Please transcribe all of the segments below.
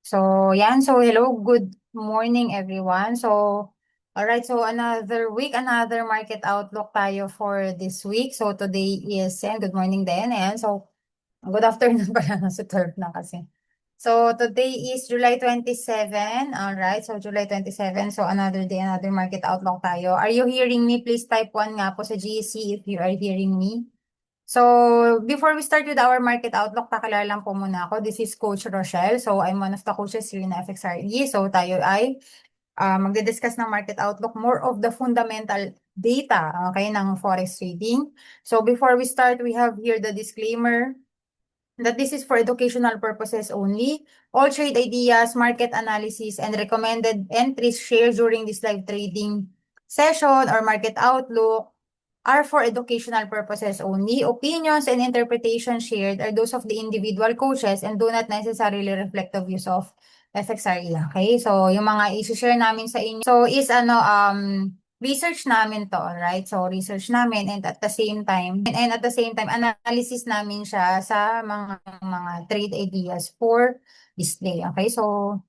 So, yan. So, hello. Good morning, everyone. So, alright. So, another week, another market outlook tayo for this week. So, today is, and good morning din. And so, good afternoon pala. Nasa 12 na kasi. So, today is July 27. Alright. So, July 27. So, another day, another market outlook tayo. Are you hearing me? Please type 1 nga po sa GC if you are hearing me. So, before we start with our market outlook, pakilala lang po muna ako. This is Coach Rochelle. So, I'm one of the coaches here in FXRE. So, tayo ay magdi-discuss ng market outlook, more of the fundamental data, okay, ng forex trading. So, before we start, we have here the disclaimer that this is for educational purposes only. All trade ideas, market analysis, and recommended entries shared during this live trading session or market outlook are for educational purposes only. Opinions and interpretations shared are those of the individual coaches and do not necessarily reflect the views of FXRE. Okay? So, yung mga i-share namin sa inyo. So, is research namin to, right? So, research namin and at the same time, analysis namin siya sa mga trade ideas for display. Okay? So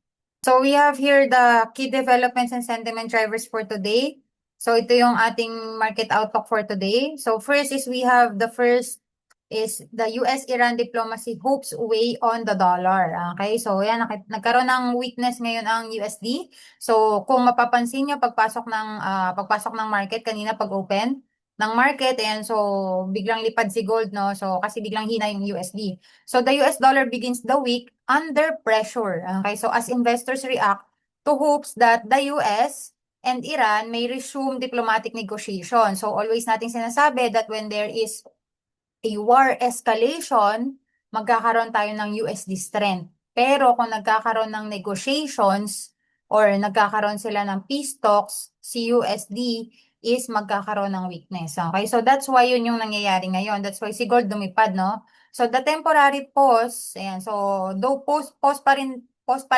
we have here the key developments and sentiment drivers for today. So ito yung ating market outlook for today. So first is we have the first is the US-Iran diplomacy hopes weigh on the dollar. Okay, so yan, nagkaroon ng weakness ngayon ang USD. So kung mapapansin nyo, pagpasok ng market kanina pag-open ng market, and so biglang lipad si gold, no? So kasi biglang hina yung USD. So the US dollar begins the week under pressure. Okay, so as investors react to hopes that the US and Iran may resume diplomatic negotiation. So always nating sinasabi that when there is a war escalation, magkakaroon tayo ng USD strength. Pero kung nagkakaroon ng negotiations or nagkakaroon sila ng peace talks, si USD is magkakaroon ng weakness. Okay? So that's why yun yung nangyayari ngayon. That's why si gold lumipad, no? So the temporary pause, ayan, so though pause pa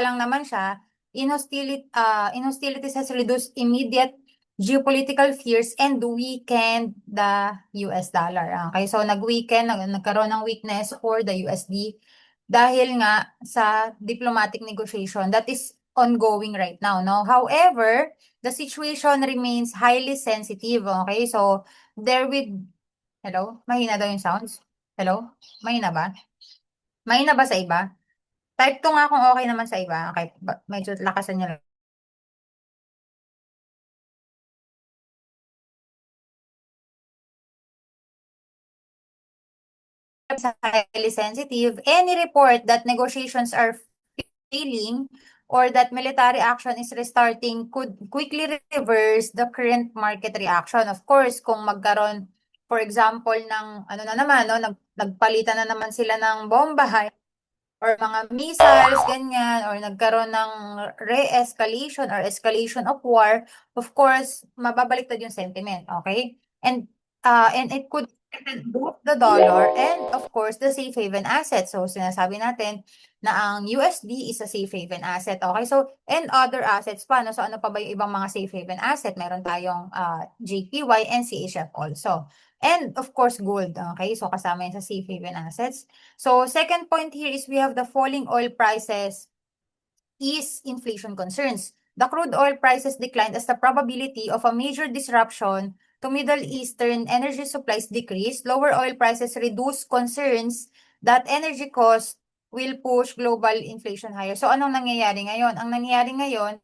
lang naman siya, inhostilities has reduced immediate geopolitical fears and weakened the US dollar. Okay, so nagkaroon ng weakness for the USD dahil nga sa diplomatic negotiation that is ongoing right now, no? However, the situation remains highly sensitive. Okay, so there with hello, mahina daw yung sounds. Hello, mahina ba? Mahina ba sa iba? Type to nga kung okay naman sa iba. Okay, medyo lakasan niyo lang. Highly sensitive, any report that negotiations are failing or that military action is restarting could quickly reverse the current market reaction. Of course, kung magkaroon, for example, ng ano na naman, no, nagpalitan na naman sila ng bomba or mga missiles, ganyan, or nagkaroon ng re-escalation or escalation of war, of course, mababaliktad yung sentiment, okay? And it could threaten both the dollar and, of course, the safe haven asset. So, sinasabi natin na ang USD is a safe haven asset, okay? So, and other assets pa, no? So, ano pa ba yung ibang mga safe haven asset? Meron tayong JPY and CHF also. And, of course, gold, okay? So, kasama yan sa safe haven assets. So, second point here is we have the falling oil prices is inflation concerns. The crude oil prices declined as the probability of a major disruption to Middle Eastern energy supplies decreased. Lower oil prices reduce concerns that energy costs will push global inflation higher. So, anong nangyayari ngayon? Ang nangyayari ngayon,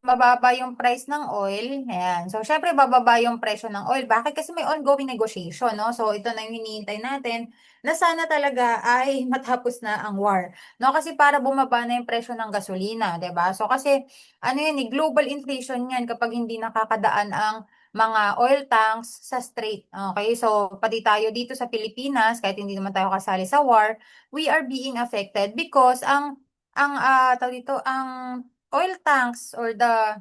mababa yung price ng oil. Ayan. So, syempre, bababa yung presyo ng oil. Bakit? Kasi may ongoing negotiation, no? So, ito na yung hinihintay natin na sana talaga ay matapos na ang war. No? Kasi para bumaba na yung presyo ng gasolina, 'di ba? So, kasi, ano yun, global inflation yan kapag hindi nakakadaan ang mga oil tanks sa strait. Okay? So, pati tayo dito sa Pilipinas, kahit hindi naman tayo kasali sa war, we are being affected because tawag dito, ang oil tanks or the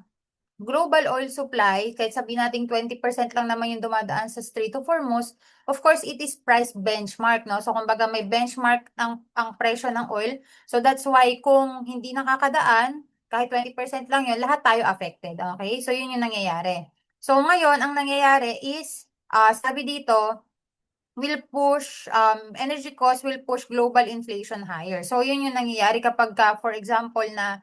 global oil supply, kahit sabihin natin 20% lang naman yung dumadaan sa Strait of Hormuz, of course, it is price benchmark, no? So, kumbaga may benchmark ang presyo ng oil. So, that's why kung hindi nakakadaan, kahit 20% lang yun, lahat tayo affected, okay? So, yun yung nangyayari. So, ngayon, ang nangyayari is, sabi dito, will push, energy cost will push global inflation higher. So, yun yung nangyayari kapag for example, na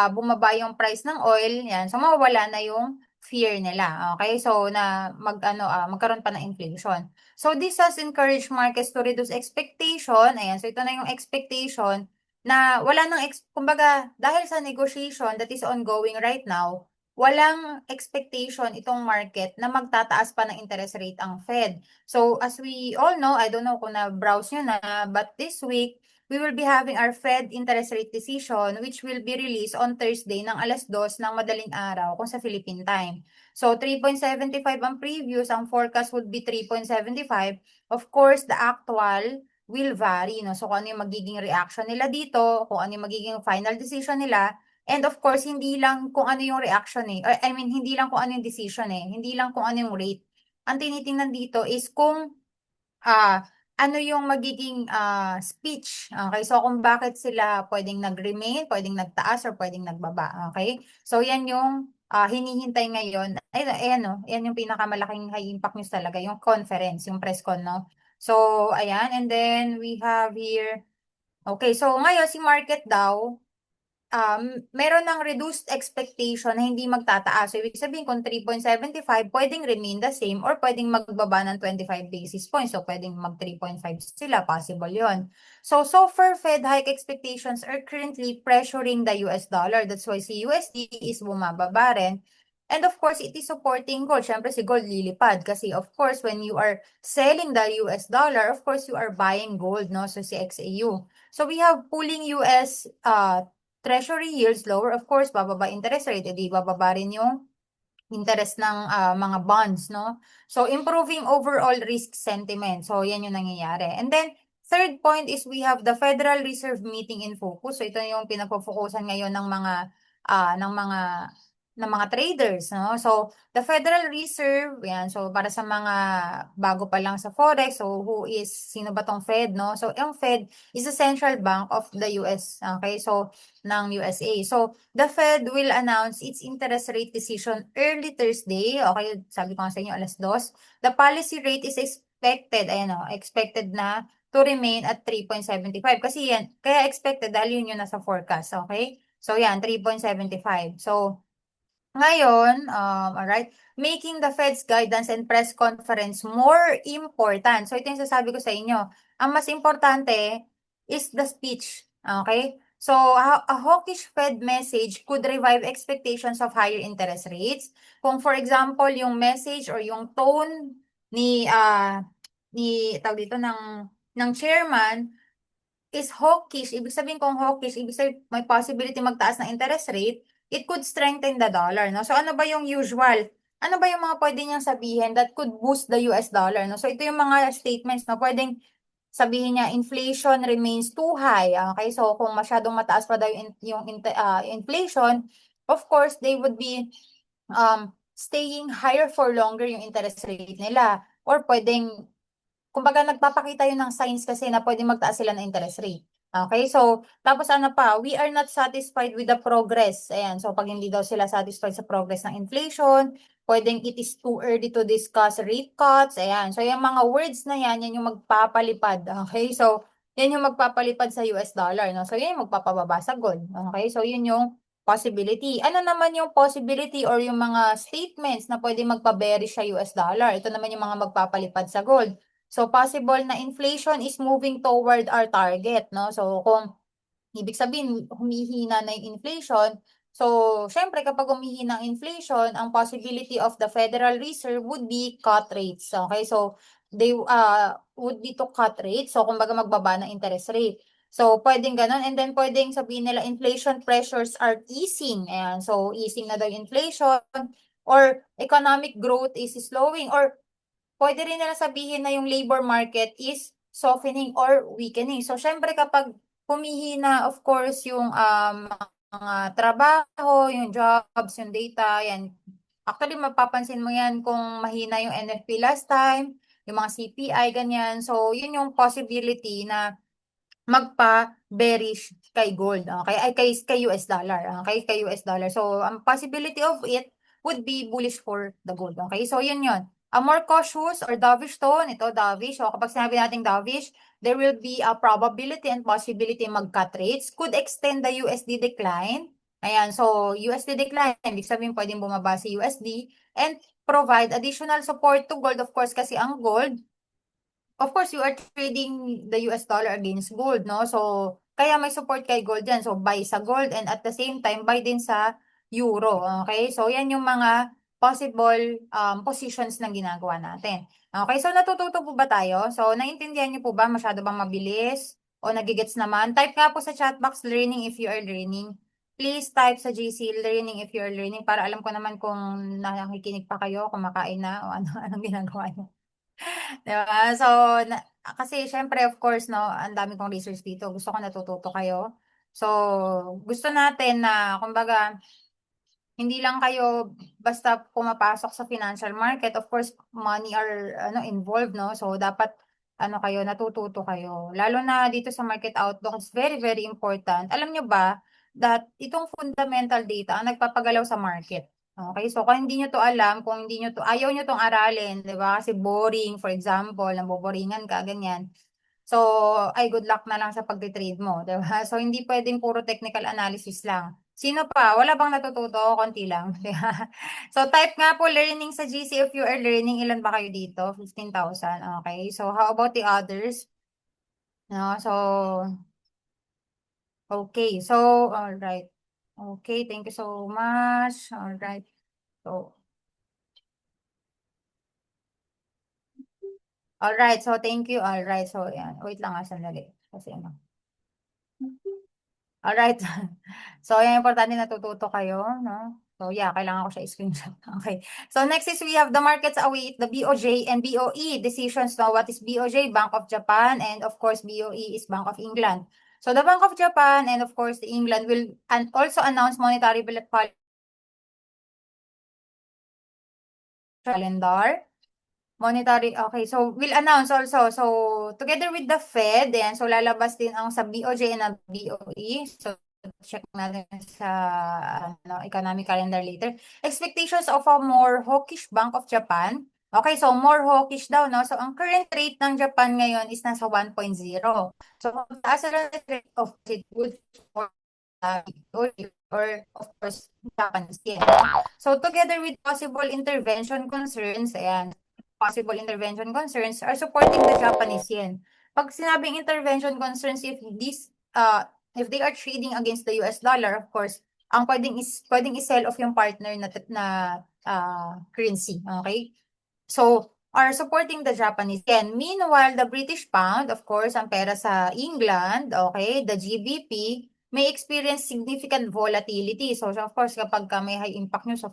bumaba yung price ng oil, yan. So, mawawala na yung fear nila. Okay? So, na magkaroon pa ng inflation. So, this has encouraged markets to reduce expectation. Ayan. So, ito na yung expectation na wala nang, kumbaga, dahil sa negotiation that is ongoing right now, walang expectation itong market na magtataas pa ng interest rate ang Fed. So, as we all know, I don't know kung na-browse nyo na, but this week, we will be having our Fed interest rate decision which will be released on Thursday ng 2:00 ng madaling araw kung sa Philippine time. So, 3.75 ang previous, ang forecast would be 3.75. Of course, the actual will vary, no? So, kung ano yung magiging reaction nila dito, kung ano yung magiging final decision nila, and of course, hindi lang kung ano yung reaction or, I mean, hindi lang kung ano yung decision hindi lang kung ano yung rate. Ang tinitingnan dito is kung ah, ano yung magiging speech. Okay, so kung bakit sila pwedeng nag-remain, pwedeng nagtaas, or pwedeng nagbaba. Okay, so yan yung hinihintay ngayon. Ayan, no? Yan yung pinakamalaking high impact news talaga, yung conference, yung press con, no? So, ayan, and then we have here, okay, so ngayon si market daw, meron ng reduced expectation na hindi magtataas. So, ibig sabihin kung 3.75, pwedeng remain the same or pwedeng magbaba ng 25 basis points. So, pwedeng mag 3.5 sila. Possible yon. So far, Fed hike expectations are currently pressuring the US dollar. That's why si USD is bumababa rin. And of course, it is supporting gold. Siyempre, si gold lilipad. Kasi of course, when you are selling the US dollar, of course, you are buying gold, no? So, si XAU. So, we have pulling US Treasury yields lower, of course, bababa interest rate, edi bababa rin yung interest ng mga bonds, no? So, improving overall risk sentiment. So, yan yung nangyayari. And then, third point is we have the Federal Reserve meeting in focus. So, ito yung pinagpo-focusan ngayon ng mga traders, no? So, the Federal Reserve, yan. So, para sa mga bago pa lang sa Forex, so sino ba tong Fed, no? So, yung Fed is the central bank of the US, okay? So, ng USA. So, the Fed will announce its interest rate decision early Thursday. Okay, sabi ko nga sa inyo, 2:00. The policy rate is expected, expected na to remain at 3.75. Kasi yan, kaya expected dahil yun yung nasa forecast, okay? So, yan, 3.75. So, ngayon, alright, making the Fed's guidance and press conference more important. So, ito yung sasabi ko sa inyo. Ang mas importante is the speech. Okay? So, a hawkish Fed message could revive expectations of higher interest rates. Kung for example, yung message or yung tone ni tawag dito ng chairman is hawkish. Ibig sabihin kung hawkish, ibig sabihin may possibility magtaas ng interest rate, it could strengthen the dollar, no? So, ano ba yung usual? Ano ba yung mga pwede niyang sabihin that could boost the US dollar, no? So, ito yung mga statements na pwedeng sabihin niya, inflation remains too high. Okay? So, kung masyadong mataas pa daw yung inflation, of course, they would be staying higher for longer yung interest rate nila. Or pwedeng kumbaga nagpapakita yun ng signs kasi na pwede magtaas sila ng interest rate. Okay, so tapos ano pa, we are not satisfied with the progress. Ayan, so pag hindi daw sila satisfied sa progress ng inflation, pwedeng it is too early to discuss rate cuts. Ayan, so yung mga words na yan yung magpapalipad. Okay, so yan yung magpapalipad sa US dollar. No? So yan yung magpapababa sa gold. Okay, so yun yung possibility. Ano naman yung possibility or yung mga statements na pwede magpa-bearish sa US dollar? Ito naman yung mga magpapalipad sa gold. So, possible na inflation is moving toward our target, no? So, kung ibig sabihin, humihina na yung inflation, so, syempre, kapag humihina ang inflation, ang possibility of the Federal Reserve would be cut rates, okay? So, they would be to cut rates, so, kumbaga magbaba ng interest rate. So, pwedeng ganun, and then pwedeng sabihin nila, inflation pressures are easing, ayan, so, easing na daw inflation, or economic growth is slowing, or pwede rin nila sabihin na yung labor market is softening or weakening. So, syempre kapag humihina, of course, yung mga trabaho, yung jobs, yung data, yan. Actually, mapapansin mo yan kung mahina yung NFP last time, yung mga CPI, ganyan. So, yun yung possibility na magpa-bearish kay gold, okay? Ay, kay US dollar, okay? Kay US dollar. So, ang possibility of it would be bullish for the gold, okay? So, yun yun. A more cautious or dovish tone, ito dovish. So kapag sinabi nating dovish, there will be a probability and possibility mag-cut rates could extend the USD decline. Ayan, so USD decline, ibig sabihin pwedeng bumaba si USD and provide additional support to gold, of course, kasi ang gold, of course, you are trading the US dollar against gold, no? So, kaya may support kay gold yan. So, buy sa gold and at the same time, buy din sa euro. Okay? So, yan yung mga possible positions na ginagawa natin. Okay? So, natututo po ba tayo? So, naintindihan niyo po ba? Masyado bang mabilis? O nagigets naman? Type nga po sa chat box, learning if you are learning. Please type sa GC, learning if you are learning, para alam ko naman kung nakikinig pa kayo, kumakain na, o ano, anong ginagawa niyo. Diba? So, kasi syempre, of course, no, ang dami kong research dito. Gusto ko natututo kayo. So, gusto natin na, kumbaga, hindi lang kayo basta pumapasok sa financial market. Of course, money are involved, no? So, dapat kayo, natututo kayo. Lalo na dito sa market outlook, it's very, very important. Alam nyo ba that itong fundamental data ang nagpapagalaw sa market? Okay, so kung hindi nyo to alam, kung hindi nyo to, ayaw nyo tong aralin, di ba? Kasi boring, for example, naboboringan ka, ganyan. So, ay good luck na lang sa pagtitrade mo, di ba? So, hindi pwedeng puro technical analysis lang. Sino pa? Wala bang natututo? Konti lang, di ba? So, type nga po learning sa GC if you are learning. Ilan ba kayo dito? 15,000. Okay. So, how about the others? No, so, okay. So, all right. Okay, thank you so much. All right. So, all right. So, thank you. All right. So, yan. Wait lang sandali. Kasi ano. Alright. So, yung importante natututo kayo, no? So, yeah, kailangan ko siya i-screenshot. Okay. So, next is we have the markets await the BOJ and BOE decisions. Now, what is BOJ? Bank of Japan, and of course, BOE is Bank of England. So, the Bank of Japan and of course, the England will also announce monetary policy calendar. Monetary, okay. So, we'll announce also. So, together with the Fed, and so lalabas din ang sa BOJ and BOE. So, check natin sa economic calendar later. Expectations of a more hawkish Bank of Japan. Okay, so more hawkish daw, no? So, ang current rate ng Japan ngayon is nasa 1.0. So, kung taas ang rate of it would for or of course, Japanese yen. So, together with possible intervention concerns, ayan, possible intervention concerns are supporting the Japanese yen. Pag sinabing intervention concerns, if they are trading against the US dollar, of course, ang pwedeng i-sell off yung partner na currency, okay? So, are supporting the Japanese yen. Meanwhile, the British pound, of course, ang pera sa England, okay, the GBP, may experience significant volatility. So of course, kapag may high impact news,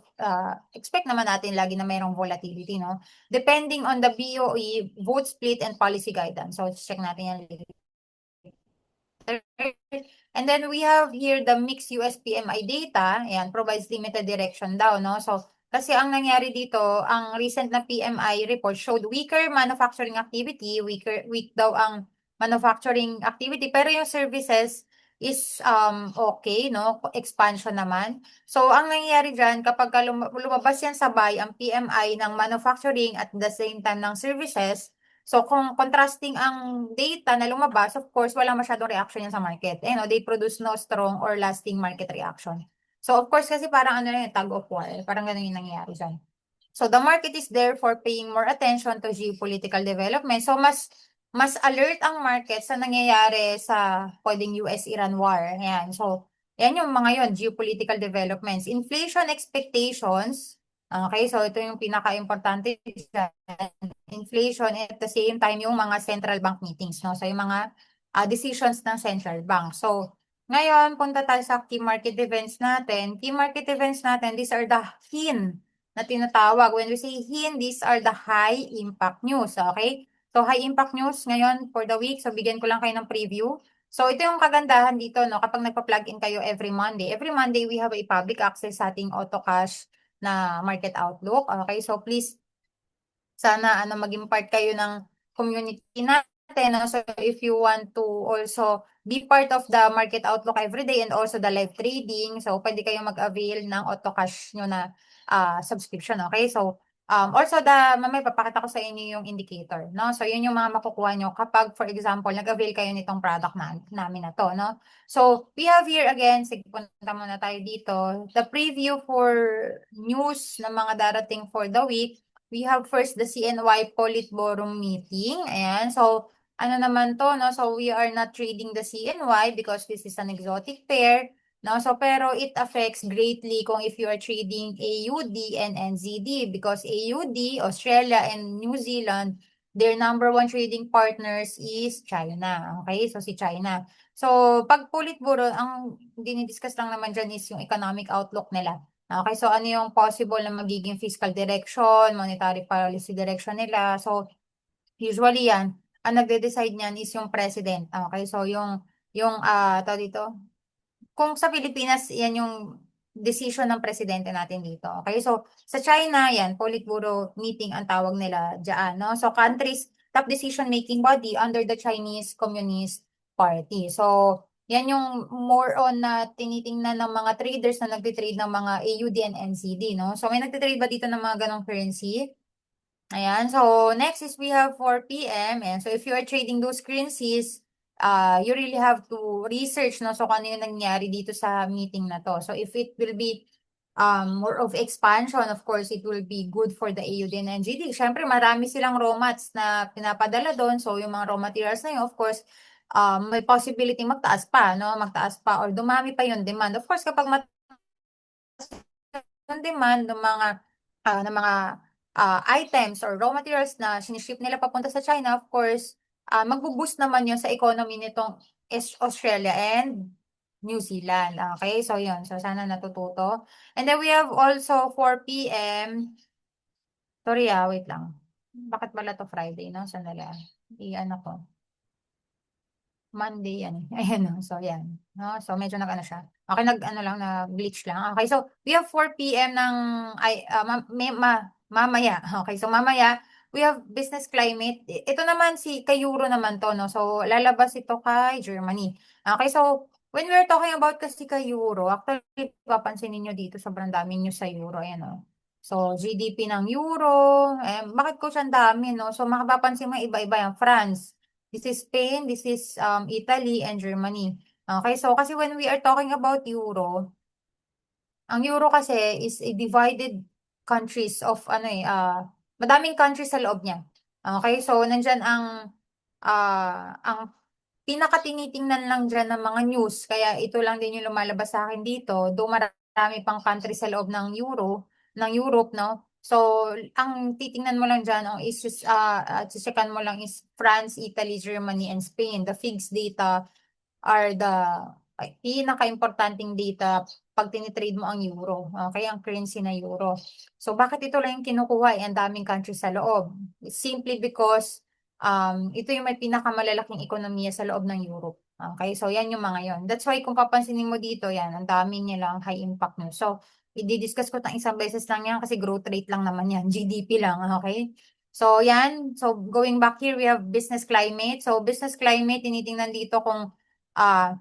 expect naman natin lagi na mayroong volatility, no? Depending on the BOE, vote split and policy guidance. So check natin yan later. And then we have here the mixed US PMI data. Ayan, provides limited direction daw, no? So, kasi ang nangyari dito, ang recent na PMI report showed weaker manufacturing activity, weak daw ang manufacturing activity, pero yung services is okay, no? Expansion naman. So, ang nangyayari dyan, kapag lumabas yan sabay ang PMI ng manufacturing at the same time ng services, so, kung contrasting ang data na lumabas, of course, wala masyadong reaction yan sa market. They produce no strong or lasting market reaction. So, of course, kasi parang tug of war. Parang ganun yung nangyayari dyan. So, the market is therefore paying more attention to geopolitical development. So, mas alert ang market sa nangyayari sa pwedeng US-Iran war. Yan. So, yan yung mga yon, geopolitical developments. Inflation expectations. Okay, so ito yung pinaka-importante, inflation, at the same time yung mga central bank meetings, no? So yung mga decisions ng central bank. So ngayon, punta tayo sa key market events natin. Key market events natin, these are the HIN na tinatawag. When we say HIN, these are the high impact news, okay? So high impact news ngayon for the week. So bigyan ko lang kayo ng preview. So ito yung kagandahan dito, no? Kapag nagpa-plug in kayo every Monday. Every Monday, we have a public access sa ating AutoCash na market outlook. Okay, so please, sana maging part kayo ng community natin. So if you want to also be part of the market outlook every day and also the live trading, so pwede kayong mag-avail ng AutoCash nyo na subscription. Okay, so Also, mamaya papakita ko sa inyo yung indicator, no? So, yun yung mga makukuha nyo kapag, for example, nag-avail kayo nitong product namin na to, no? So, we have here again, sige, punta muna tayo dito. The preview for news na mga darating for the week. We have first the CNY Politburo meeting. Ayan. So, ano naman to, no? So, we are not trading the CNY because this is an exotic pair. No, so pero it affects greatly kung if you are trading AUD and NZD because AUD, Australia and New Zealand, their number one trading partners is China. Okay, so si China. So pag Politburo, ang dinidiscuss lang naman dyan is yung economic outlook nila. Okay, so ano yung possible na magiging fiscal direction, monetary policy direction nila. So usually yan, ang nagde-decide niyan is yung president. Okay, so yung tawag dito, kung sa Pilipinas, yan yung decision ng presidente natin dito. Okay, so sa China, yan, Politburo meeting ang tawag nila dyan, no? So countries, top decision-making body under the Chinese Communist Party. So, yan yung more on na tinitingnan ng mga traders na nagtitrade ng mga AUD and NCD, no? So, may nagtitrade ba dito ng mga ganong currency? Ayan. So, next is we have 4 p.m. And so, if you are trading those currencies, you really have to research, no? So, kung ano yung nangyari dito sa meeting na to. So, if it will be more of expansion, of course, it will be good for the AUD and NGD. Siyempre, marami silang raw mats na pinapadala doon. So, yung mga raw materials na yun, of course, may possibility magtaas pa, no? Magtaas pa or dumami pa yung demand. Of course, kapag yung demand ng mga items or raw materials na siniship nila papunta sa China, of course, magbo-boost naman yun sa economy nitong Australia and New Zealand. Okay, so yun. So, sana natututo. And then we have also 4 p.m. Sorry wait lang. Bakit pala to Friday, no? Sandali. I-ano ko. Monday yan eh. Ayan no. So, yan. No? So, medyo nag-ano siya. Okay, nag-ano lang, na-glitch lang. Okay, so, we have 4 p.m. ng, mamaya. Okay, so mamaya, we have business climate. Ito naman kay Euro naman to, no? So, lalabas ito kay Germany. Okay, so, when we're talking about kasi kay Euro, actually, papansinin nyo dito, sobrang dami nyo sa Euro. Ayan, no? So, GDP ng Euro, bakit ko siya dami, no? So, makapapansin mo, iba-iba yung France. This is Spain, this is Italy, and Germany. Okay, so kasi when we are talking about Euro, ang Euro kasi is a divided countries of madaming countries sa loob niya. Okay, so nandyan ang pinakatinitingnan lang dyan ng mga news, kaya ito lang din yung lumalabas sa akin dito, though marami pang countries sa loob ng ng Europe, no? So, ang titingnan mo lang dyan, is just, checkan mo lang is France, Italy, Germany, and Spain. The FIGS data are the pinaka-importanting data pag tinitrade mo ang euro. Okay, ang currency na euro. So, bakit ito lang yung kinukuha? Ang daming countries sa loob. Simply because ito yung may pinakamalalaking ekonomiya sa loob ng Europe. Okay, so yan yung mga yon. That's why kung papansinin mo dito, yan, ang dami nilang high impact nyo. So, i-discuss ko ng isang beses lang yan kasi growth rate lang naman yan. GDP lang, okay? So, yan. So, going back here, we have business climate. So, business climate, tinitingnan dito kung ah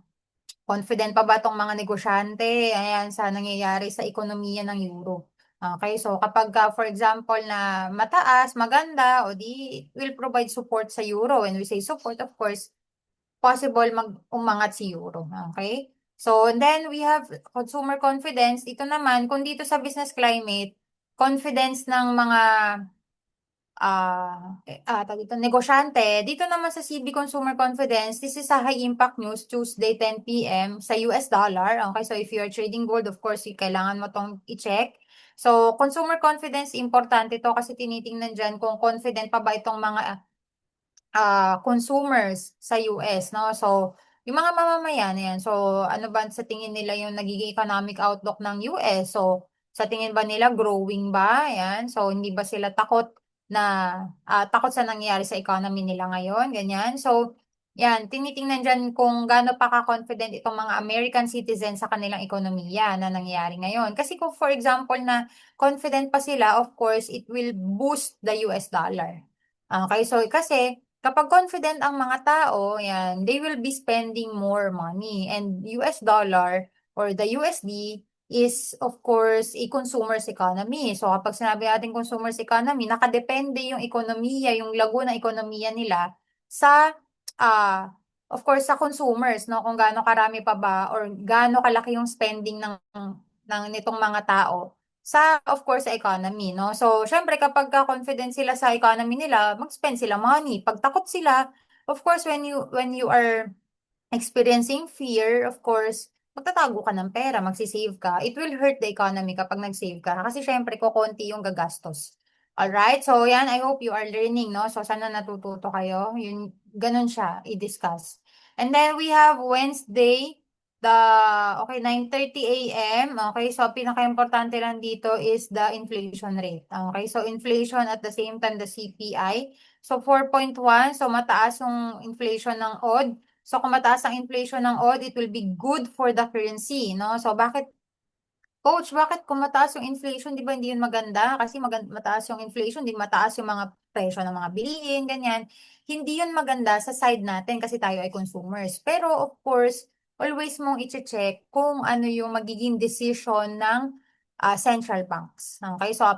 confident pa ba tong mga negosyante, ayan, sa nangyayari sa ekonomiya ng euro. Okay, so kapag for example na mataas, maganda, o di it will provide support sa euro. When we say support, of course, possible umangat si euro. Okay? So, and then we have consumer confidence. Ito naman, kung dito sa business climate, confidence ng mga tawag dito, negosyante. Dito naman sa CB Consumer Confidence, this is a high impact news, Tuesday 10 p.m. sa US dollar. Okay, so if you are trading gold, of course, kailangan mo tong i-check. So, consumer confidence, importante to kasi tinitingnan dyan kung confident pa ba itong mga consumers sa US, no? So, yung mga mamamayan, yan. So, ano ba sa tingin nila yung nagiging economic outlook ng US? So, sa tingin ba nila growing ba? Yan. So, hindi ba sila takot sa nangyayari sa economy nila ngayon? Ganyan. So, yan. Tinitingnan dyan kung gaano pa ka-confident itong mga American citizens sa kanilang ekonomiya na nangyayari ngayon. Kasi kung for example na confident pa sila, of course, it will boost the US dollar. Okay, so kasi kapag confident ang mga tao, yan, they will be spending more money. And US dollar or the USD, is of course a consumer's economy. So kapag sinabi natin consumer's economy, nakadepende yung ekonomiya, yung lago ng ekonomiya nila sa of course sa consumers, no, kung gaano karami pa ba or gaano kalaki yung spending ng nitong mga tao sa of course sa economy, no. So syempre kapag confident sila sa economy nila, mag-spend sila money. Pag takot sila, of course when you are experiencing fear, of course, magtatago ka ng pera, magsi-save ka. It will hurt the economy kapag nag-save ka kasi syempre kokonti yung gagastos. Alright? So yan, I hope you are learning, no? So sana natututo kayo. Yun, ganun siya, i-discuss. And then we have Wednesday, the, okay, 9:30 a.m. Okay, so pinaka-importante lang dito is the inflation rate. Okay, so inflation at the same time the CPI. So 4.1, so mataas yung inflation ng odd. So kung mataas ang inflation ng odd, it will be good for the currency, no? So bakit, Coach, bakit kung mataas yung inflation, di ba hindi yun maganda? Kasi mataas yung inflation, di mataas yung mga presyo ng mga bilihin, ganyan. Hindi yun maganda sa side natin kasi tayo ay consumers. Pero of course, always mong i-check kung ano yung magiging decision ng central banks. Okay? So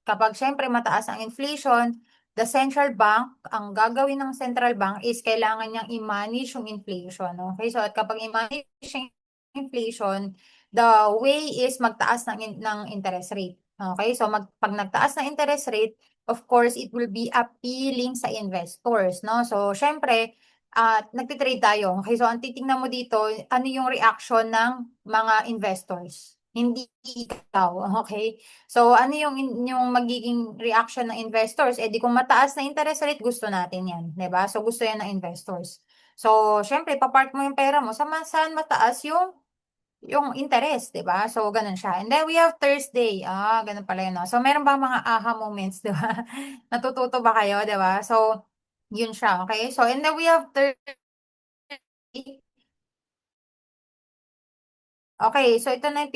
kapag syempre mataas ang inflation, the central bank, ang gagawin ng central bank is kailangan niyang i-manage yung inflation. Okay? So at kapag i-manage yung inflation, the way is magtaas ng interest rate. Okay? So pag nagtaas ng interest rate, of course, it will be appealing sa investors, no? So syempre, nagtitrade tayo. Okay? So ang titingnan mo dito, ano yung reaction ng mga investors? Hindi ikaw, okay? So ano yung magiging reaction ng investors? Eh di kung mataas na interest rate, gusto natin 'yan, 'di ba? So gusto 'yan ng investors. So syempre, papark mo yung pera mo saan mataas yung interest, 'di ba? So, ganun siya. And then we have Thursday. Ganun pala yun, no? So, meron ba mga aha moments, 'di ba? Natututo ba kayo, 'di ba? So, yun siya, okay? So, and then we have Thursday. Okay, so ito na yung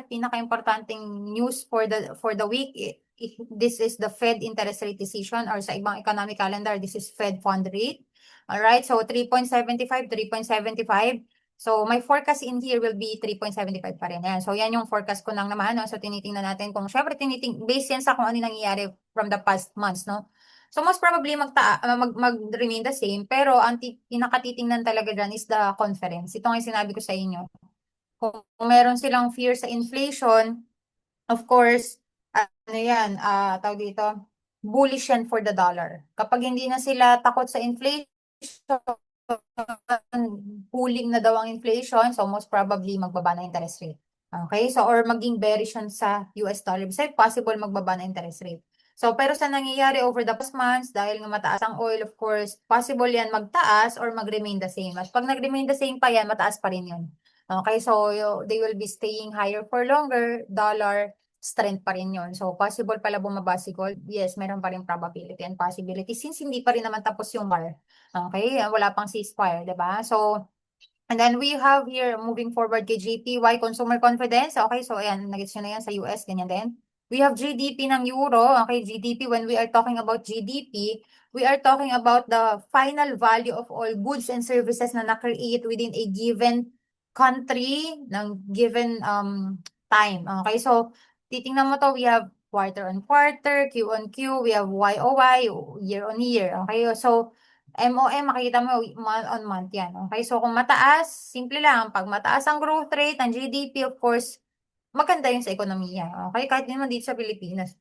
pinaka-importanting news for the week. This is the Fed interest rate decision or sa ibang economic calendar, this is Fed fund rate. All right, so 3.75, 3.75. So my forecast in here will be 3.75 pa rin. Yan. So yan yung forecast ko lang naman. No? So tinitingnan natin kung syempre based yan sa kung ano yung nangyayari from the past months, no? So most probably mag-remain the same, pero ang pinakatitingnan talaga dyan is the conference. Ito nga yung sinabi ko sa inyo. Kung meron silang fear sa inflation, of course, ano yan, tawag dito, bullish yan for the dollar. Kapag hindi na sila takot sa inflation, cooling na daw ang inflation, so most probably magbaba na interest rate. Okay? So, or maging bearish yan sa US dollar. Besides, possible magbaba na interest rate. So, pero sa nangyayari over the past months, dahil nga mataas ang oil, of course, possible yan magtaas or mag-remain the same. At pag nag-remain the same pa yan, mataas pa rin yun. Okay, so they will be staying higher for longer, dollar strength pa rin yun. So, possible pala bumaba si gold. Yes, meron pa rin probability and possibility since hindi pa rin naman tapos yung war. Okay, wala pang ceasefire, 'di ba? So, and then we have here, moving forward kay JPY, consumer confidence. Okay, so ayan, nagets nyo na yan sa US, ganyan din. We have GDP ng Euro. Okay, GDP, when we are talking about GDP, we are talking about the final value of all goods and services na na-create within a given country ng given time. Okay, so titingnan mo to, we have quarter on quarter, Q on Q, we have Y o Y, year on year. Okay, so MOM, makikita mo, month on month yan. Okay, so kung mataas, simple lang, pag mataas ang growth rate ng GDP, of course, maganda yun sa ekonomiya. Okay, kahit naman dito sa Pilipinas.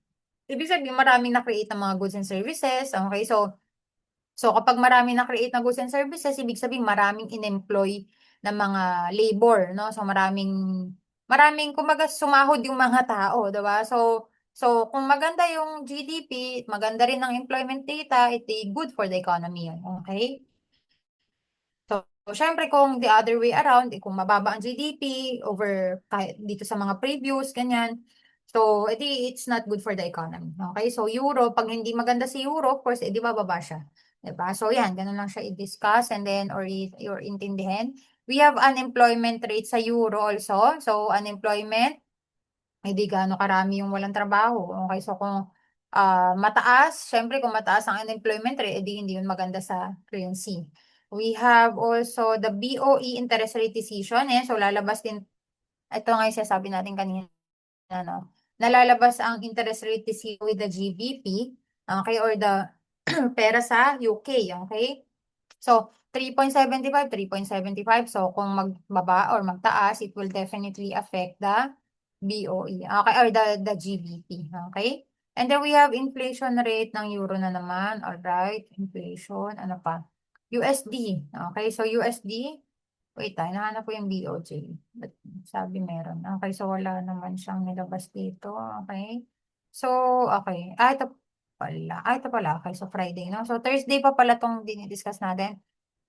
Ibig sabihin, maraming na-create ng mga goods and services. Okay, so kapag maraming na-create na goods and services, ibig sabihin maraming in-employ ng mga labor, no? So maraming kumbaga sumahod yung mga tao, 'di ba? So kung maganda yung GDP, maganda rin ang employment data, it's good for the economy yun, okay? So, syempre kung the other way around, kung mababa ang GDP over kahit dito sa mga previews, ganyan. So, it's not good for the economy. Okay? So, Euro, pag hindi maganda si Euro, of course, edi bababa siya. Diba? So, yan, ganun lang siya i-discuss and then, or intindihin. We have unemployment rate sa Euro also. So, unemployment, hindi gaano karami yung walang trabaho. Okay, so kung mataas, syempre kung mataas ang unemployment rate, edi hindi yun maganda sa currency. We have also the BOE interest rate decision. So lalabas din ito nga yung sinasabi natin kanina, no? Nalalabas ang interest rate this year with the GBP, okay, or the pera sa UK, okay? So, 3.75, 3.75. So, kung magbaba or magtaas, it will definitely affect the BOE, okay, or the GBP, okay? And then we have inflation rate ng euro na naman, alright, inflation, ano pa? USD, okay, so USD, wait tayo, nahanap ko yung BOJ. But sabi meron. Okay, so wala naman siyang nilabas dito, okay? So, okay, ito pala, ito pala, okay, so Friday, no? So, Thursday pa pala tong dinidiscuss natin.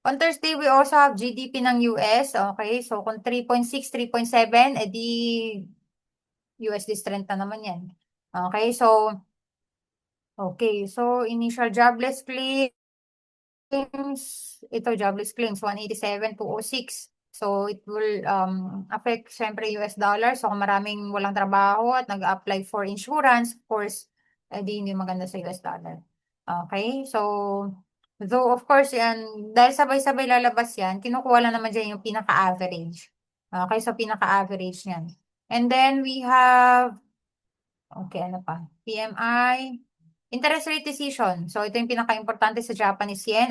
On Thursday, we also have GDP ng US. Okay, so kung 3.6, 3.7, edi USD strength na naman yan. Okay, so initial jobless claims, ito jobless claims, 187, 206. So it will affect syempre US dollar. So kung maraming walang trabaho at nag-apply for insurance, of course, edi hindi maganda sa US dollar. Okay, so though of course yan, dahil sabay-sabay lalabas yan, kinukuha lang naman dyan yung pinaka-average. Okay, so pinaka-average yan. And then we have, okay, ano pa? PMI, interest rate decision. So ito yung pinaka-importante sa Japanese yen.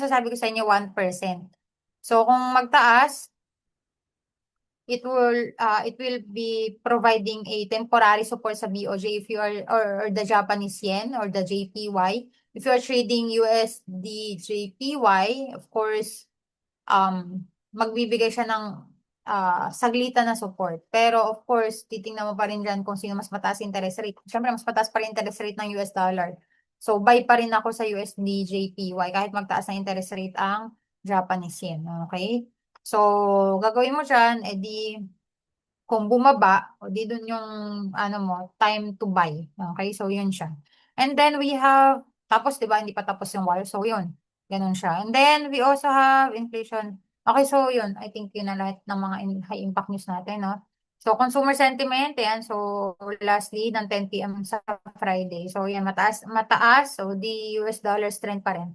Sasabi ko sa inyo 1%. So kung magtaas, it will be providing a temporary support sa BOJ if you are or the Japanese yen or the JPY. If you are trading USD JPY, of course, magbibigay siya ng saglitan na support. Pero of course, titingnan mo pa rin dyan kung sino mas mataas interest rate. Siyempre, mas mataas pa rin interest rate ng US dollar. So, buy pa rin ako sa USD JPY kahit magtaas na interest rate ang Japanese yen. Okay? So, gagawin mo dyan, edi kung bumaba, o di dun yung ano mo, time to buy. Okay? So, yun siya. And then we have, tapos 'di ba hindi pa tapos yung war. So, yun. Ganun siya. And then we also have inflation. Okay, so yun. I think yun na lahat ng mga high impact news natin, no? So, consumer sentiment, yan. So, lastly, ng 10 p.m. sa Friday. So, yan, mataas, mataas. So, the US dollar strength pa rin.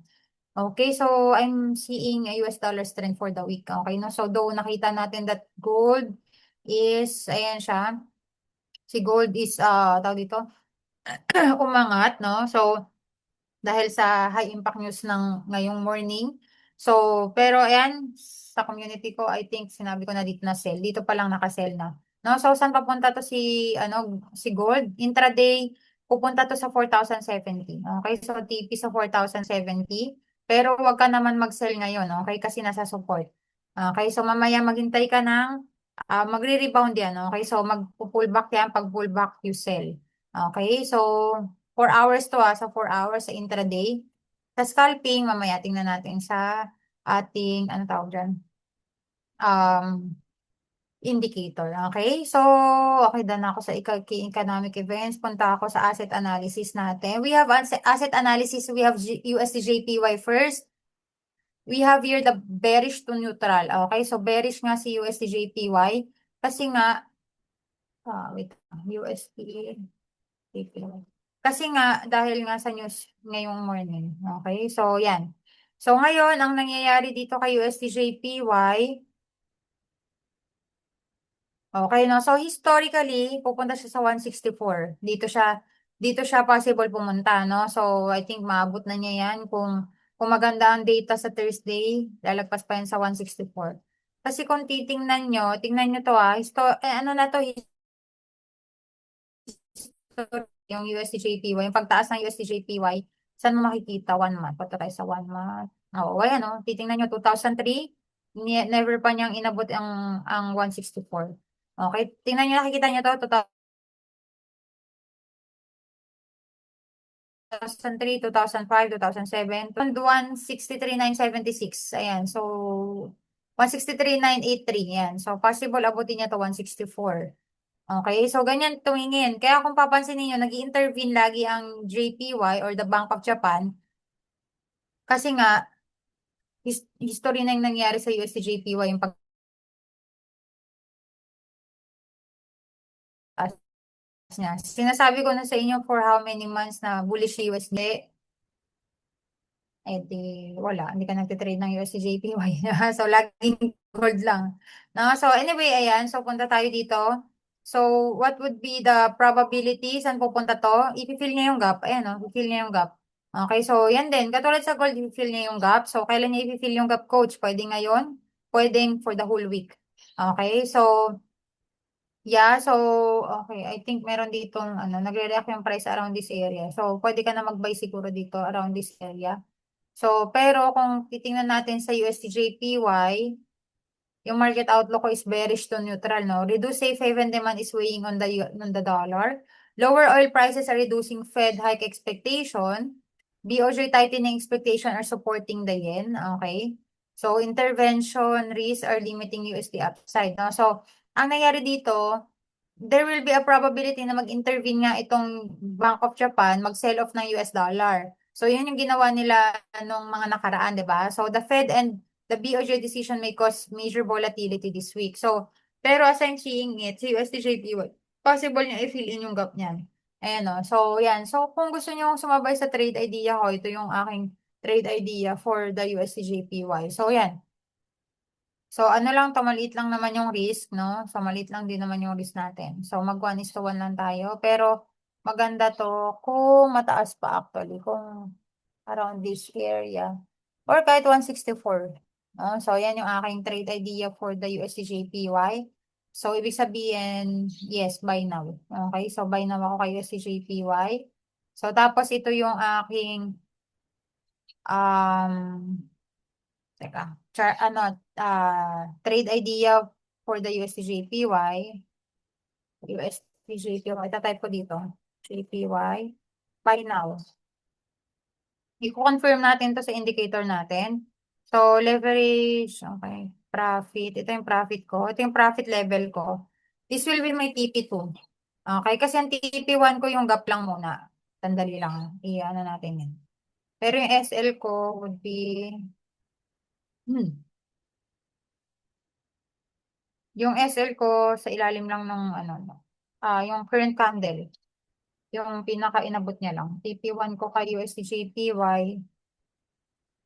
Okay, so I'm seeing a US dollar strength for the week. Okay, no? So, though nakita natin that gold is, ayan siya, si gold is, tawag dito, umangat, no? So, dahil sa high impact news ng ngayong morning. So, pero ayan, sa community ko, I think sinabi ko na dito na sell. Dito pa lang naka-sell na. No? So, saan papunta to si gold? Intraday, pupunta to sa 4,070. Okay? So, TP sa 4,070. Pero wag ka naman mag-sell ngayon, okay? Kasi nasa support. Okay? So, mamaya maghintay ka ng magre-rebound yan, okay? So, mag-pullback yan. Pag pullback, you sell. Okay? So, 4 hours to sa 4 hours sa intraday. Sa scalping, mamaya tingnan natin sa ating, ano tawag dyan, um, indicator. Okay? So, okay, done ako sa key economic events. Punta ako sa asset analysis natin. We have asset analysis. We have USD-JPY first. We have here the bearish to neutral. Okay? So, bearish nga si USD-JPY. Kasi nga, wait, USD. Kasi nga, dahil nga sa news ngayong morning. Okay? So, yan. So, ngayon, ang nangyayari dito kay USDJPY, okay, no? So, historically, pupunta siya sa 164. Dito siya possible pumunta, no? So, I think maabot na niya yan kung maganda ang data sa Thursday, lalagpas pa yan sa 164. Kasi kung tingnan nyo to ano na to, yung USDJPY, yung pagtaas ng USDJPY, saan mo makikita? 1 month. Punta tayo sa 1 month. Oo, ayan o. Titingnan nyo, 2003, never pa niyang inabot ang 164. Okay, tingnan nyo, nakikita nyo to, 2003, 2005, 2007, 163,976. Ayan, so 163,983. Yan. So, possible abutin niya to 164. Okay, so ganyan tumingin. Kaya kung papansin niyo nag-intervene lagi ang JPY or the Bank of Japan kasi nga history na yung nangyari sa USD-JPY yung pagtaas niya. Sinasabi ko na sa inyo for how many months na bullish si USD, eh di wala, hindi ka nagtitrade ng USD-JPY. So laging gold lang. No? So anyway, ayan. So punta tayo dito. So what would be the probability? Saan pupunta to? I-fill niya yung gap. Ayan, no? I-fill niya yung gap. Okay, so yan din. Katulad sa gold, i-fill niya yung gap. So kailan niya i-fill yung gap, coach? Pwede ngayon? Pwedeng for the whole week. Okay, so yeah, so okay, I think meron ditong ano, nagre-react yung price around this area. So pwede ka na mag-buy siguro dito around this area. So pero kung titingnan natin sa USD/JPY, yung market outlook ko is bearish to neutral, no? Reduced safe haven demand is weighing on the dollar. Lower oil prices are reducing Fed hike expectation. BOJ tightening expectation are supporting the yen, okay? So intervention risks are limiting USD upside, no? So ang nangyari dito, there will be a probability na mag-intervene nga itong Bank of Japan, mag-sell off ng US dollar. So, yun yung ginawa nila nung mga nakaraan, di ba? So, the Fed and the BOJ decision may cause major volatility this week. So, pero as I'm seeing it, si USDJPY, possible niya i-fill in yung gap niyan. Ayan o. So, yan. So, kung gusto niyo sumabay sa trade idea ko, ito yung aking trade idea for the USDJPY. So, yan. So, ano lang to, maliit lang naman yung risk, no? So, maliit lang din naman yung risk natin. So, mag 1:1 lang tayo. Pero, maganda to kung mataas pa actually, kung around this area. Or kahit 164. No? So, yan yung aking trade idea for the USDJPY. So, ibig sabihin, yes, buy now. Okay, so buy now ako kay USDJPY. So, tapos ito yung aking um, teka, trade idea for the USDJPY. USDJPY, tatype ko dito. JPY. Buy now. I-confirm natin to sa indicator natin. So, leverage, okay. Profit, ito yung profit ko. Ito yung profit level ko. This will be my TP2. Okay, kasi ang TP1 ko yung gap lang muna. Sandali lang. I-ano natin yan. Pero yung SL ko would be, yung SL ko sa ilalim lang ng ano, no, yung current candle, yung pinaka-inabot niya lang. TP1 ko kay USDJPY,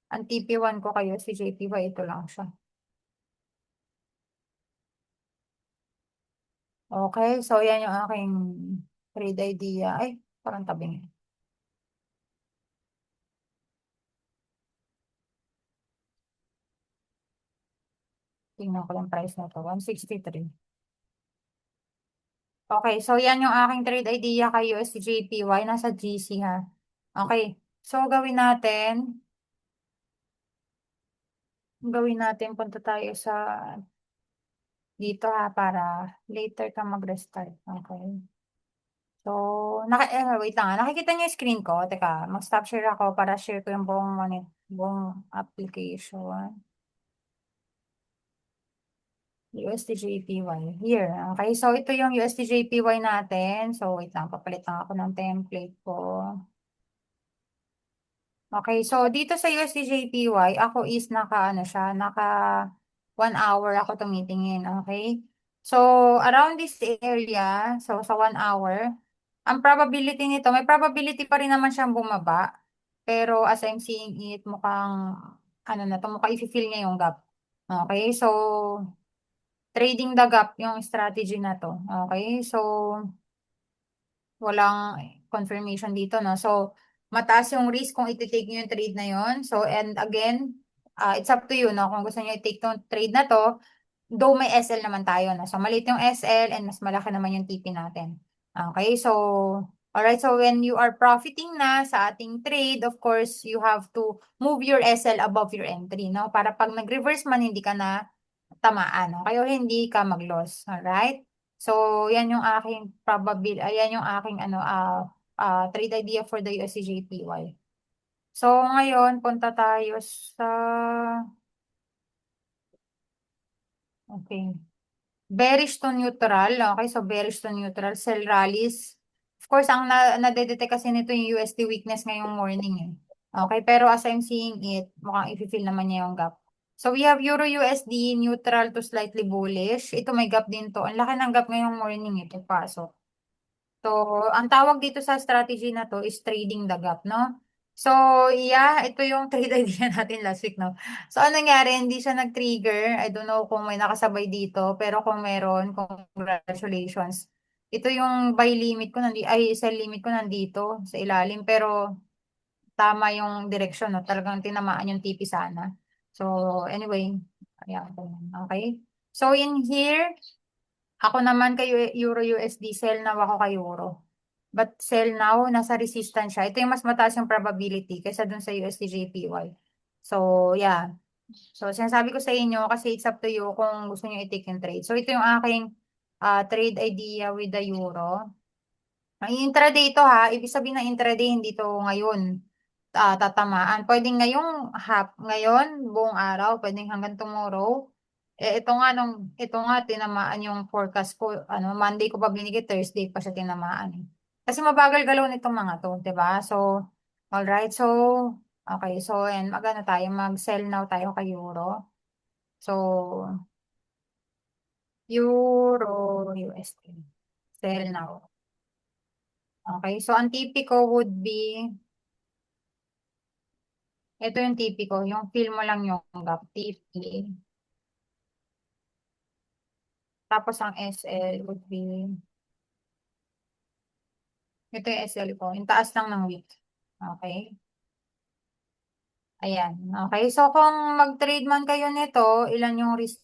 ang TP1 ko kay USDJPY, ito lang siya. Okay, so yan yung aking trade idea. Ay, parang tabing. Tingnan ko lang price na to, 163. Okay, so yan yung aking trade idea kay USDJPY, nasa GC ha. Okay, so gawin natin, punta tayo sa dito ha, para later ka mag-restart. Okay. So, wait lang ha. Nakikita niyo yung screen ko? Teka, mag-stop share ako para share ko yung buong application. USDJPY. Here. Okay, so ito yung USDJPY natin. So, wait lang, papalit lang ako ng template ko. Okay, so dito sa USDJPY, ako is ano siya, naka 1 hour ako tumitingin, okay? So, around this area, so sa 1 hour, ang probability nito, may probability pa rin naman siyang bumaba. Pero as I'm seeing it, mukhang, ano na to, mukhang i-fill niya yung gap. Okay, so, trading the gap yung strategy na to. Okay, so, walang confirmation dito, no? So, mataas yung risk kung iti-take nyo yung trade na yon. So, and again, it's up to you, no? Kung gusto nyo i-take tong trade na to, though may SL naman tayo, no? So, maliit yung SL and mas malaki naman yung TP natin. Okay, so, alright, so when you are profiting na sa ating trade, of course, you have to move your SL above your entry, no? Para pag nag-reverse man, hindi ka na tamaan, no? Kayo hindi ka mag-loss, alright? So, yan yung aking yan yung aking trade idea for the USDJPY. So, ngayon, punta tayo sa, okay, bearish to neutral. Okay, so bearish to neutral, sell rallies. Of course, ang nadedetect kasi nito yung USD weakness ngayong morning eh. Okay, pero as I'm seeing it, mukhang i-fill naman niya yung gap. So, we have Euro USD, neutral to slightly bullish. Ito may gap din to. Ang laki ng gap ngayong morning ito, pasok. So, ang tawag dito sa strategy na to is trading the gap, no? So, yeah, ito yung trade idea natin last week, no? So, anong nangyari? Hindi siya nag-trigger. I don't know kung may nakasabay dito, pero kung meron, congratulations. Ito yung buy limit ko, sell limit ko nandito sa ilalim, pero tama yung direksyon, no? Talagang tinamaan yung TP sana. So, anyway, ayan, okay. So, in here, ako naman kay Euro USD, sell now ako kay Euro. But sell now, nasa resistance siya. Ito yung mas mataas yung probability kaysa dun sa USD JPY. So, yeah. So, sinasabi ko sa inyo kasi it's up to you kung gusto niyo i-take yung trade. So, ito yung aking trade idea with the Euro. Ang intraday ito ha, ibig sabihin ng intraday hindi to ngayon tatamaan. Pwedeng ngayon, buong araw, pwedeng hanggang tomorrow. Ito nga tinamaan yung forecast ko, Monday ko pa binigay, Thursday pa siya tinamaan. Kasi mabagal galaw nitong mga to, 'di ba? So, alright. So, okay. So, and magano tayo, mag-sell now tayo kay Euro. So, Euro USD. Sell now. Okay. So, ang TP ko would be ito yung TP ko, yung fill mo lang yung gap, TP. Tapos ang SL would be, ito yung SL ko, yung taas lang ng wick. Okay? Ayan. Okay, so kung mag-trade man kayo nito, ilan yung risk?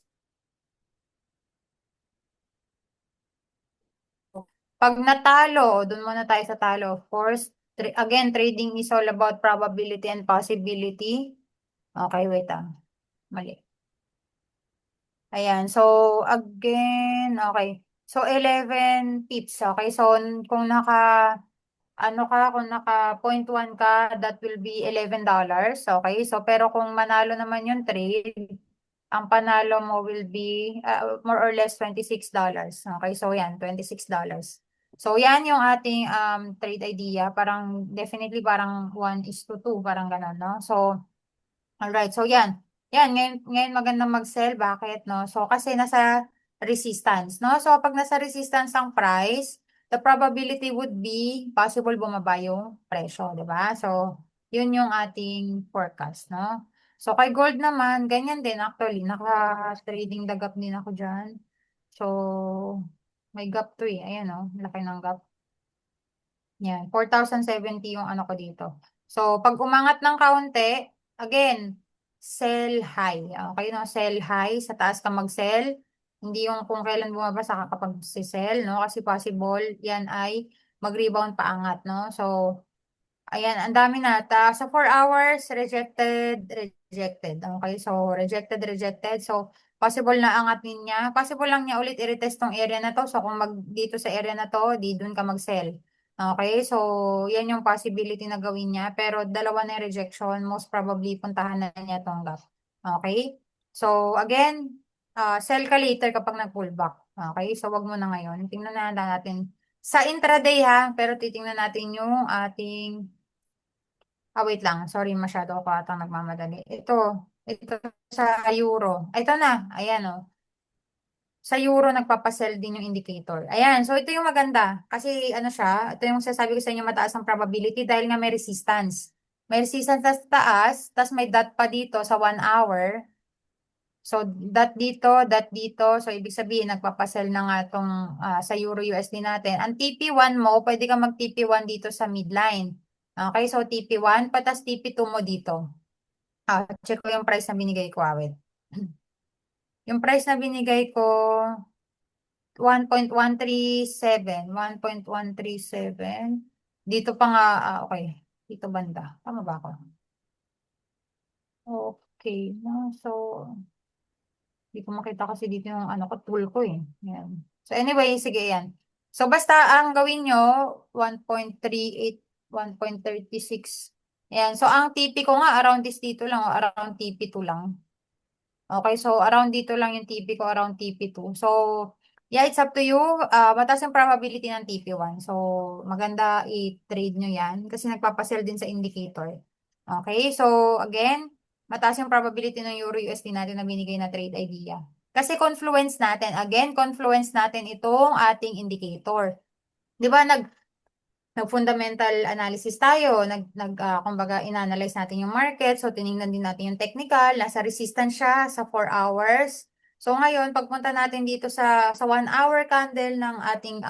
Pag natalo, dun muna tayo sa talo. Of course, again, trading is all about probability and possibility. Okay, wait mali. Ayan, so again, okay. So 11 pips, okay? So kung kung naka 0.1 ka, that will be $11. Okay? So, pero kung manalo naman yung trade, ang panalo mo will be more or less $26. Okay? So, yan, $26. So, yan yung ating trade idea. Parang, definitely parang 1:2, parang ganun, no? So, alright, so yan. Yan, ngayon magandang mag-sell. Bakit, no? So, kasi nasa resistance, no? So, pag nasa resistance ang price, the probability would be possible bumaba yung presyo, di ba? So, yun yung ating forecast, no? So, kay gold naman, ganyan din actually. Naka-trading the gap din ako dyan. So, may gap to eh. Ayan, no? Laki ng gap. Yan, 4,070 yung ano ko dito. So, pag umangat ng kaunti, again, sell high. Okay, no? Sell high. Sa taas ka mag-sell. Hindi yung kung kailan bumaba sa kapag sell, no? Kasi possible, yan ay mag-rebound paangat, no? So, ayan, ang dami na. Sa 4 hours, rejected. Okay, so rejected. So, possible na angatin niya. Possible lang niya ulit i-retest tong area na to. So, kung dito sa area na to, di dun ka mag-sell. Okay, so yan yung possibility na gawin niya. Pero dalawa na yung rejection, most probably puntahan na niya tong gap. Okay, so again, sell ka later kapag nag-pullback. Okay, so wag mo na ngayon. Tingnan na natin sa intraday ha, pero titingnan natin yung ating wait lang. Sorry, masyado ako atang nagmamadali. Ito sa euro. Ito na. Ayan o. Sa euro, nagpapasell din yung indicator. Ayan. So, ito yung maganda. Kasi, ano siya, ito yung sasabi ko sa inyo, mataas ang probability dahil nga may resistance. May resistance sa taas, tas may dot pa dito sa 1 hour. So, dot dito. So, ibig sabihin, nagpapasell na nga itong sa Euro USD natin. Ang TP1 mo, pwede ka mag TP1 dito sa midline. Okay, so TP1, patas TP2 mo dito. Check ko yung price na binigay ko, awit. Yung price na binigay ko, 1.137. 1.137. Dito pa nga, okay. Dito banda. Tama ba ako? Okay. No, so, hindi ko makita kasi dito yung tool ko eh. Yan. So anyway, sige yan. So basta ang gawin nyo, 1.38, 1.36. Yan. So ang TP ko nga, around this dito lang, around TP2 lang. Okay, so around dito lang yung TP ko, around TP2. So, yeah, it's up to you. Mataas yung probability ng TP1. So, maganda i-trade nyo yan kasi nagpapasell din sa indicator. Okay, so again, mataas yung probability ng Euro USD natin na binigay na trade idea. Kasi confluence natin itong ating indicator. Di ba, nag-fundamental analysis tayo, kumbaga, inanalyze natin yung market. So, tiningnan din natin yung technical, nasa resistance siya sa 4 hours. So, ngayon, pagpunta natin dito sa 1 hour candle ng ating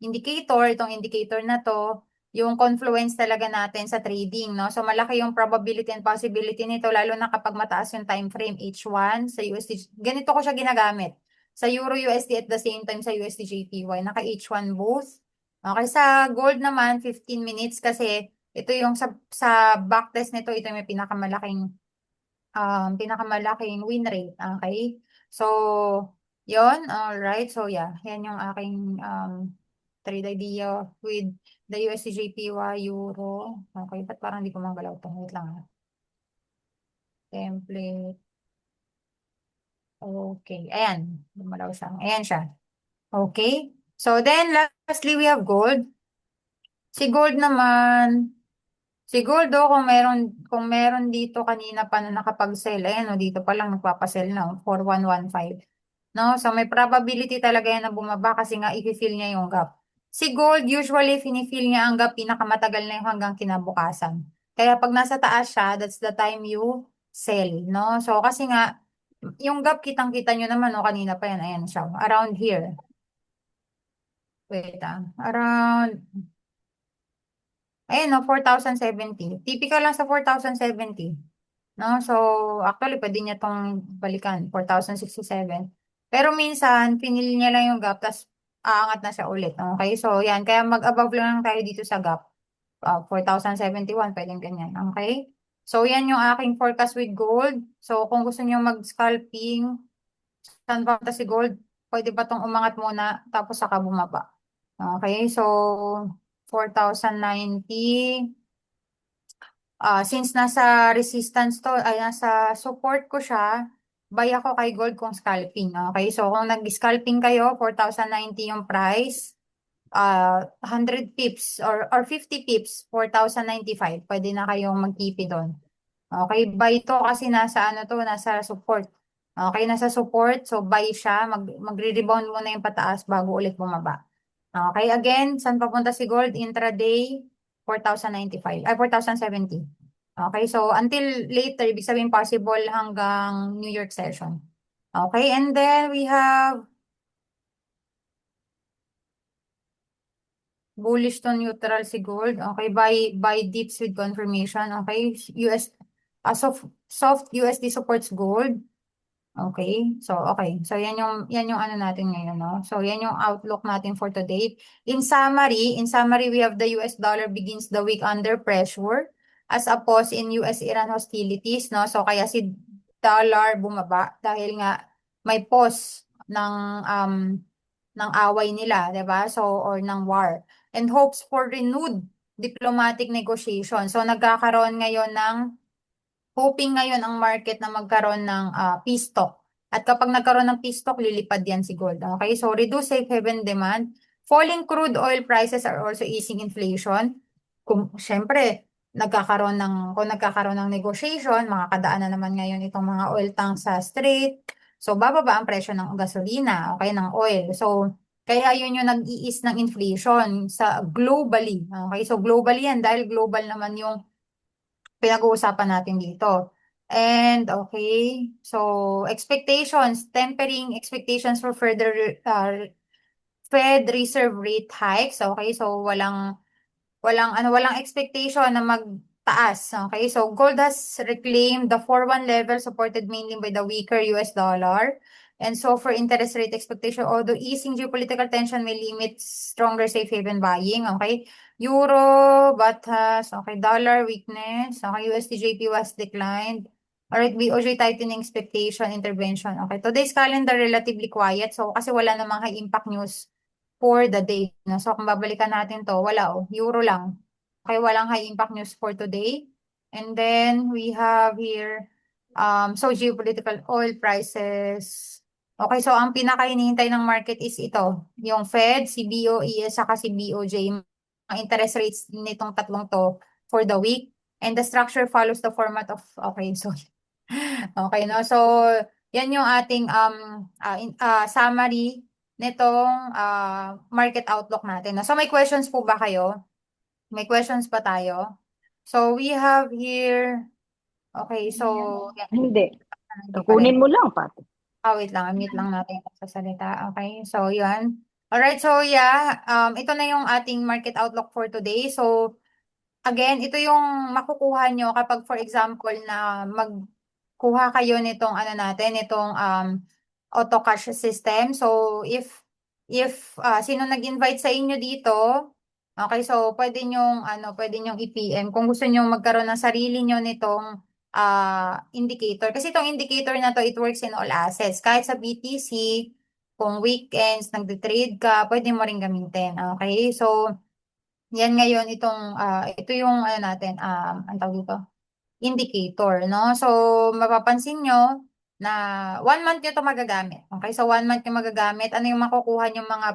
indicator, itong indicator na to, yung confluence talaga natin sa trading, no? So, malaki yung probability and possibility nito, lalo na kapag mataas yung time frame H1 sa USD. Ganito ko siya ginagamit. Sa Euro USD at the same time sa USD JPY. Naka H1 both. Okay, sa gold naman, 15 minutes kasi ito yung sa backtest nito, ito yung may pinakamalaking win rate. Okay? So, yon, all right. So, yeah, yan yung aking trade idea with the USD JPY Euro. Okay, ba't parang hindi ko magalaw ito? Wait lang. Template. Okay, ayan. Lumalaw siya. Ayan siya. Okay. So, then lastly, we have gold. Si gold naman, siguro kung meron dito kanina pa na nakapag-sell, ayan o, dito pa lang nagpapasell na, 4115. No? So may probability talaga yan na bumaba kasi nga i-fill niya yung gap. Si gold, usually fini-fill niya ang gap pinakamatagal na yung hanggang kinabukasan. Kaya pag nasa taas siya, that's the time you sell, no? So kasi nga, yung gap kitang-kita nyo naman, no, kanina pa yan, ayan siya, around here. Wait, around ayun, no, 4,070. Typical lang sa 4,070. No? So, actually, pwede niya tong balikan, 4,067. Pero minsan, pinili niya lang yung gap, tapos aangat na siya ulit. Okay? So, yan. Kaya mag-above lang tayo dito sa gap. 4,071, pwedeng ganyan. Okay? So, yan yung aking forecast with gold. So, kung gusto niyo mag-scalping, saan pa si gold, pwede ba tong umangat muna, tapos saka bumaba. Okay? So, 4,090. Since nasa resistance to, ay nasa support ko siya, buy ako kay gold kung scalping. Okay, so kung nag-scalping kayo, 4,090 yung price, 100 pips or 50 pips, 4,095. Pwede na kayong magtipi doon. Okay, buy to kasi nasa ano to, nasa support. Okay, nasa support, so buy siya, magre-rebound muna yung pataas bago ulit bumaba. Okay, again, saan papunta si gold? Intraday, 4,095, ay 4,070. Okay, so until later, ibig sabihin possible hanggang New York session. Okay, and then we have bullish to neutral si gold. Okay, buy dips with confirmation. Okay, soft USD supports gold. Okay. So yan yung ano natin ngayon, no? So yan yung outlook natin for today. In summary, we have the US dollar begins the week under pressure as a pause in US-Iran hostilities, no? So kaya si dollar bumaba dahil nga may pause ng away nila, 'di ba? So or ng war. And hopes for renewed diplomatic negotiation. So nagkakaroon ngayon ng hoping ngayon ang market na magkaroon ng peace talk. At kapag nagkaroon ng peace talk, lilipad yan si gold. Okay, so reduce safe haven demand. Falling crude oil prices are also easing inflation. Syempre, kung nagkakaroon ng negotiation, makakadaan na naman ngayon itong mga oil tanks sa strait. So, bababa ang presyo ng gasolina, okay, ng oil. So, kaya yun yung nag-iis ng inflation sa globally. Okay, so globally yan dahil global naman yung pinag-uusapan natin dito. And okay, so expectations, tempering expectations for further Fed reserve rate hikes. Okay, so walang expectation na magtaas. Okay, so gold has reclaimed the 4-1 level supported mainly by the weaker US dollar. And so for interest rate expectation, although easing geopolitical tension may limit stronger safe haven buying. Okay, Euro, batas, okay, dollar weakness, okay, USD JP was declined. Alright, BOJ tightening expectation, intervention. Okay, today's calendar relatively quiet. So kasi wala namang high impact news for the day. No? So, kung babalikan natin to, wala oh, euro lang. Okay, walang high impact news for today. And then, we have here, so geopolitical oil prices. Okay, so ang pinaka-hinihintay ng market is ito, yung Fed, si BOE, saka si BOJ, ang interest rates nitong tatlong to for the week. And the structure follows the format of, okay, so, okay, no? So, yan yung ating summary nitong market outlook natin. So may questions po ba kayo? May questions pa tayo? So, we have here, okay, so, yan, Hindi. hindi pa rin. Kunin mo lang, pati. Wait lang, mute lang natin yung sasalita. Okay, so yun. Alright, so yeah, ito na yung ating market outlook for today. So, again, ito yung makukuha nyo kapag for example na magkuha kayo nitong ano natin, itong auto cash system. So if sino nag-invite sa inyo dito, okay, so pwede nyong i-PM kung gusto niyo magkaroon ng sarili nyo nitong indicator. Kasi itong indicator na to, it works in all assets. Kahit sa BTC, kung weekends, nagde-trade ka, pwede mo rin gamitin. Okay, so yan ngayon ito yung ano natin, ang tawag dito, indicator, no? So, mapapansin nyo na 1 month nyo ito magagamit. Okay? So, 1 month nyo magagamit. Ano yung makukuha nyo mga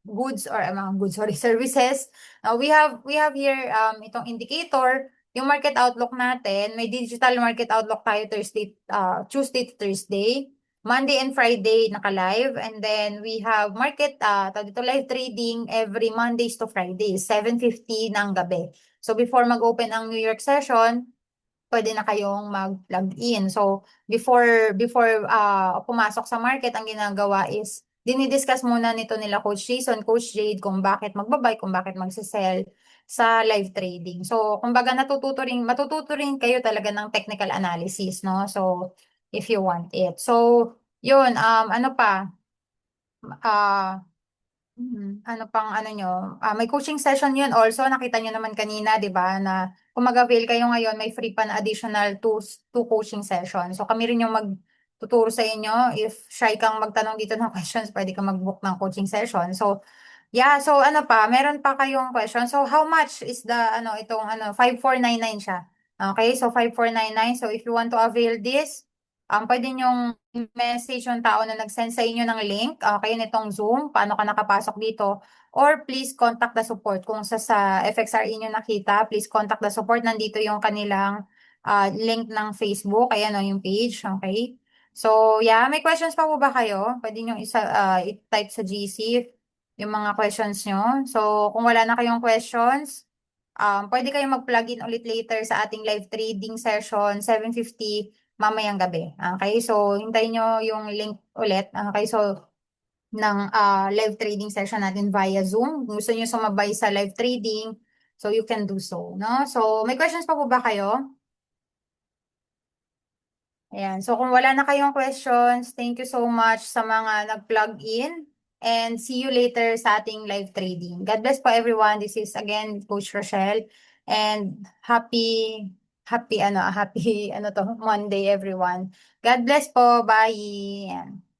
goods or mga goods, sorry, services. Now, we have here itong indicator. Yung market outlook natin, may digital market outlook tayo Tuesday to Thursday. Monday and Friday naka-live. And then we have tawag dito, live trading every Mondays to Fridays, 7:50 ng gabi. So before mag-open ang New York session, pwede na kayong mag-log in. So, before pumasok sa market, ang ginagawa is, dinidiscuss muna nito nila Coach Jason, Coach Jade, kung bakit magbabuy, kung bakit magsisell sa live trading. So, kumbaga matututo rin kayo talaga ng technical analysis, no? So, if you want it. So, yun, ano pa? Ah, ano pang ano nyo, may coaching session yun also, nakita nyo naman kanina, di ba, na kung mag-avail kayo ngayon, may free pa na additional two coaching session. So kami rin yung magtuturo sa inyo. If shy kang magtanong dito ng questions, pwede kang mag-book ng coaching session. So yeah, so ano pa, meron pa kayong question. So how much is itong 5499 siya. Okay, so 5499. So if you want to avail this, pwede nyong message yung tao na nag-send sa inyo ng link, okay, nitong Zoom, paano ka nakapasok dito. Or please contact the support. Kung sa FXRE nyo nakita, please contact the support. Nandito yung kanilang link ng Facebook. Ayan o, yung page. Okay. So, yeah, may questions pa po ba kayo? Pwede nyo i-type sa GC yung mga questions nyo. So, kung wala na kayong questions, pwede kayong mag-plug in ulit later sa ating live trading session, 7:50 mamayang gabi. Okay, so hintayin nyo yung link ulit. Okay, so ng live trading session natin via Zoom. Kung gusto nyo sumabay sa live trading, so you can do so. No? So, may questions pa po ba kayo? Ayan. So, kung wala na kayong questions, thank you so much sa mga nag-plug in. And see you later sa ating live trading. God bless po everyone. This is again Coach Rochelle. And happy Monday everyone. God bless po. Bye. Ayan.